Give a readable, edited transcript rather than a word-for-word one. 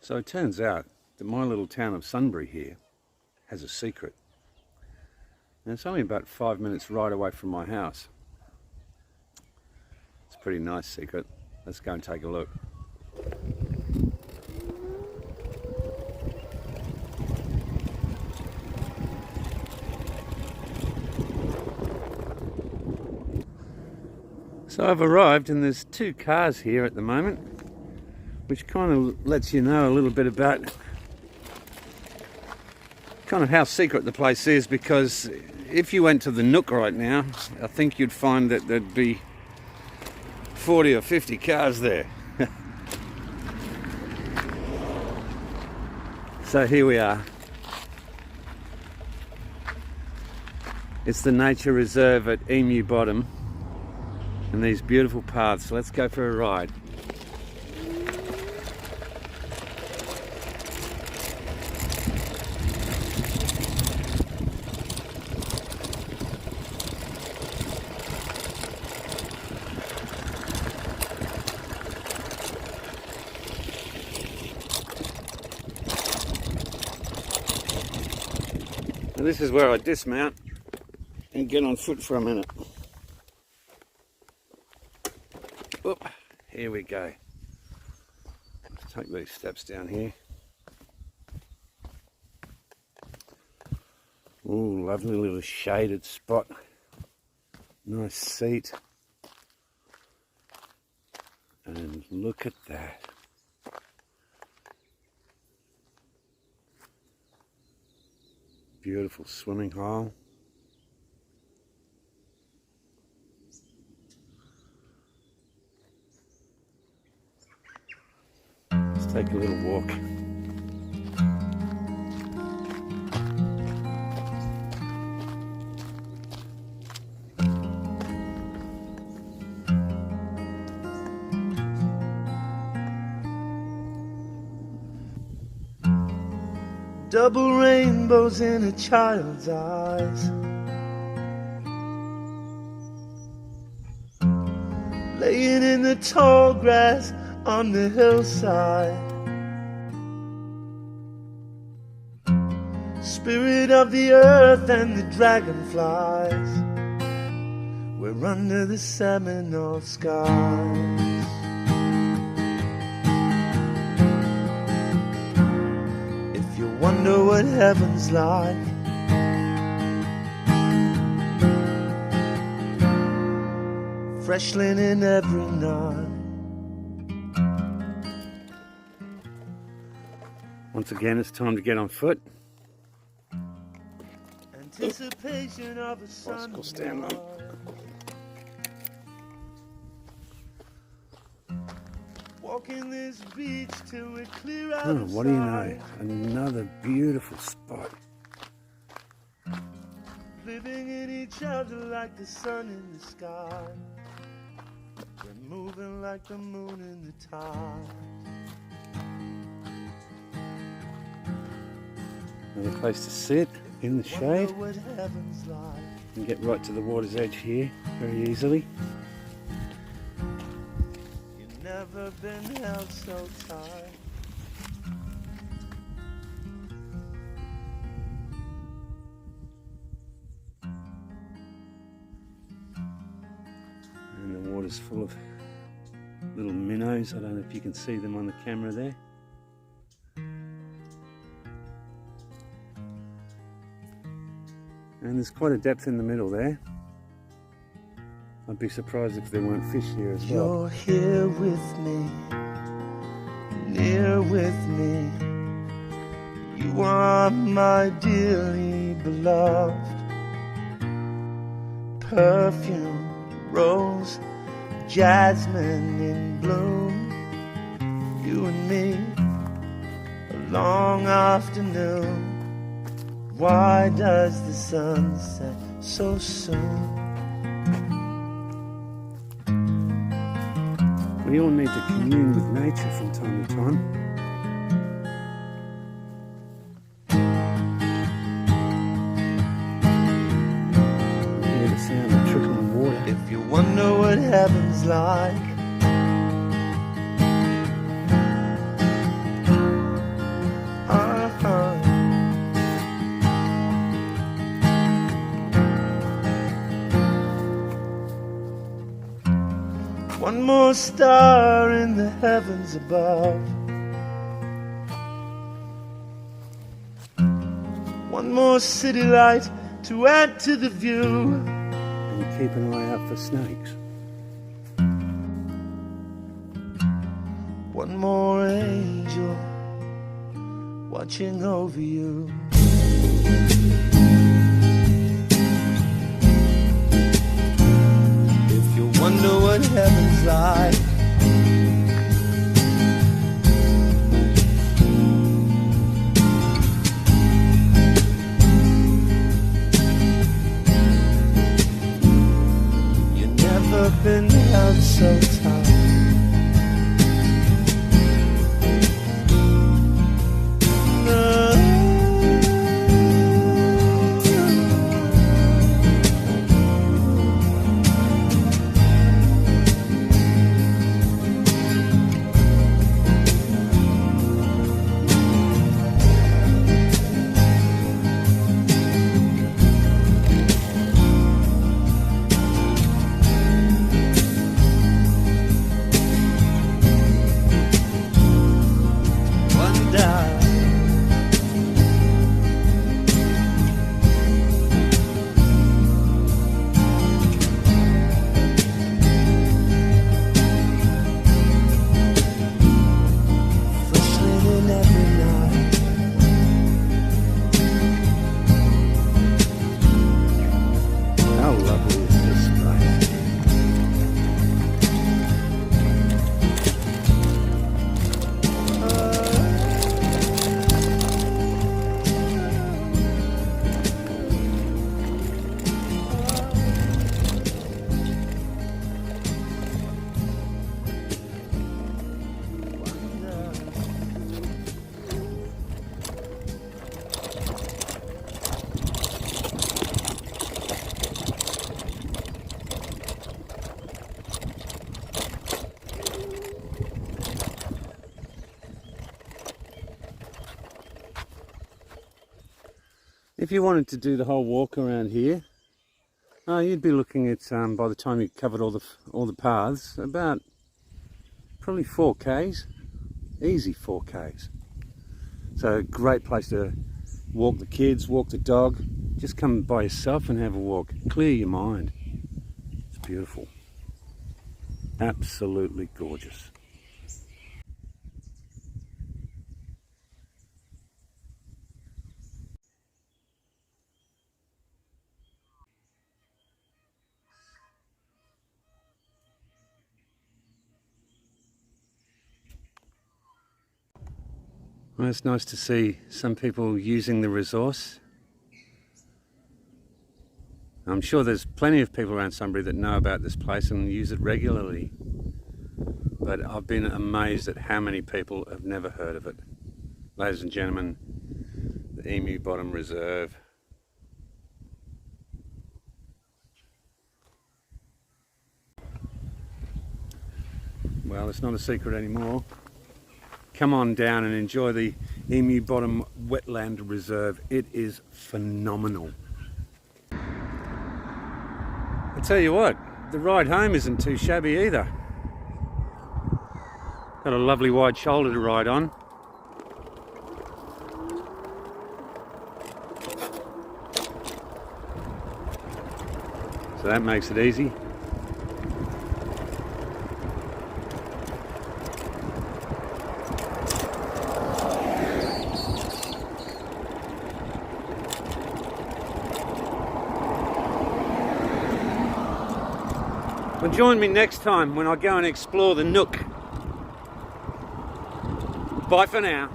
So it turns out that my little town of Sunbury here has a secret. And it's only about 5 minutes ride away from my house. It's a pretty nice secret. Let's go and take a look. So I've arrived and there's two cars here at the moment, which kind of lets you know a little bit about kind of how secret the place is, because if you went to the Nook right now, I think you'd find that there'd be 40 or 50 cars there. So here we are. It's the nature reserve at Emu Bottom and these beautiful paths. Let's go for a ride. Now this is where I dismount and get on foot for a minute. Oop, here we go. Let's take these steps down here. Ooh, lovely little shaded spot. Nice seat. And look at that. Beautiful swimming hole. Let's take a little walk. Double rainbows in a child's eyes, laying in the tall grass on the hillside. Spirit of the earth and the dragonflies, we're under the Seminole skies. Wonder what heaven's like. Fresh linen every night. Once again, it's time to get on foot. Anticipation of a bicycle stand on. Walking this beach till we're clear out Oh, of what do you know? sight. Another beautiful spot. Living in each other like the sun in the sky. We're moving like the moon in the tide. Another place to sit in the shade. Wonder what heaven's like. And get right to the water's edge here very easily. Never been held so tight. And the water's full of little minnows. I don't know if you can see them on the camera there. And there's quite a depth in the middle there. I'd be surprised if there weren't fish here as well. You're here with me, near with me. You are my dearly beloved. Perfume, rose, jasmine in bloom. You and me, a long afternoon. Why does the sun set so soon? We all need to commune with nature from time to time. You hear the sound of trickling water. If you wonder what heaven's like, One more star in the heavens above. One more city light to add to the view. And keep an eye out for snakes. One more angel watching over you. If you wonder what heaven's like, you've never been held so tight. If you wanted to do the whole walk around here, you'd be looking at, by the time you covered all the paths, about probably 4Ks, easy 4Ks. So great place to walk the kids, walk the dog. Just come by yourself and have a walk. Clear your mind. It's beautiful. Absolutely gorgeous. Well, it's nice to see some people using the resource. I'm sure there's plenty of people around Sunbury that know about this place and use it regularly. But I've been amazed at how many people have never heard of it. Ladies and gentlemen, the Emu Bottom Reserve. Well, it's not a secret anymore. Come on down and enjoy the Emu Bottom Wetland Reserve. It is phenomenal. I tell you what, the ride home isn't too shabby either. Got a lovely wide shoulder to ride on. So that makes it easy. Well, join me next time when I go and explore the Nook. Bye for now.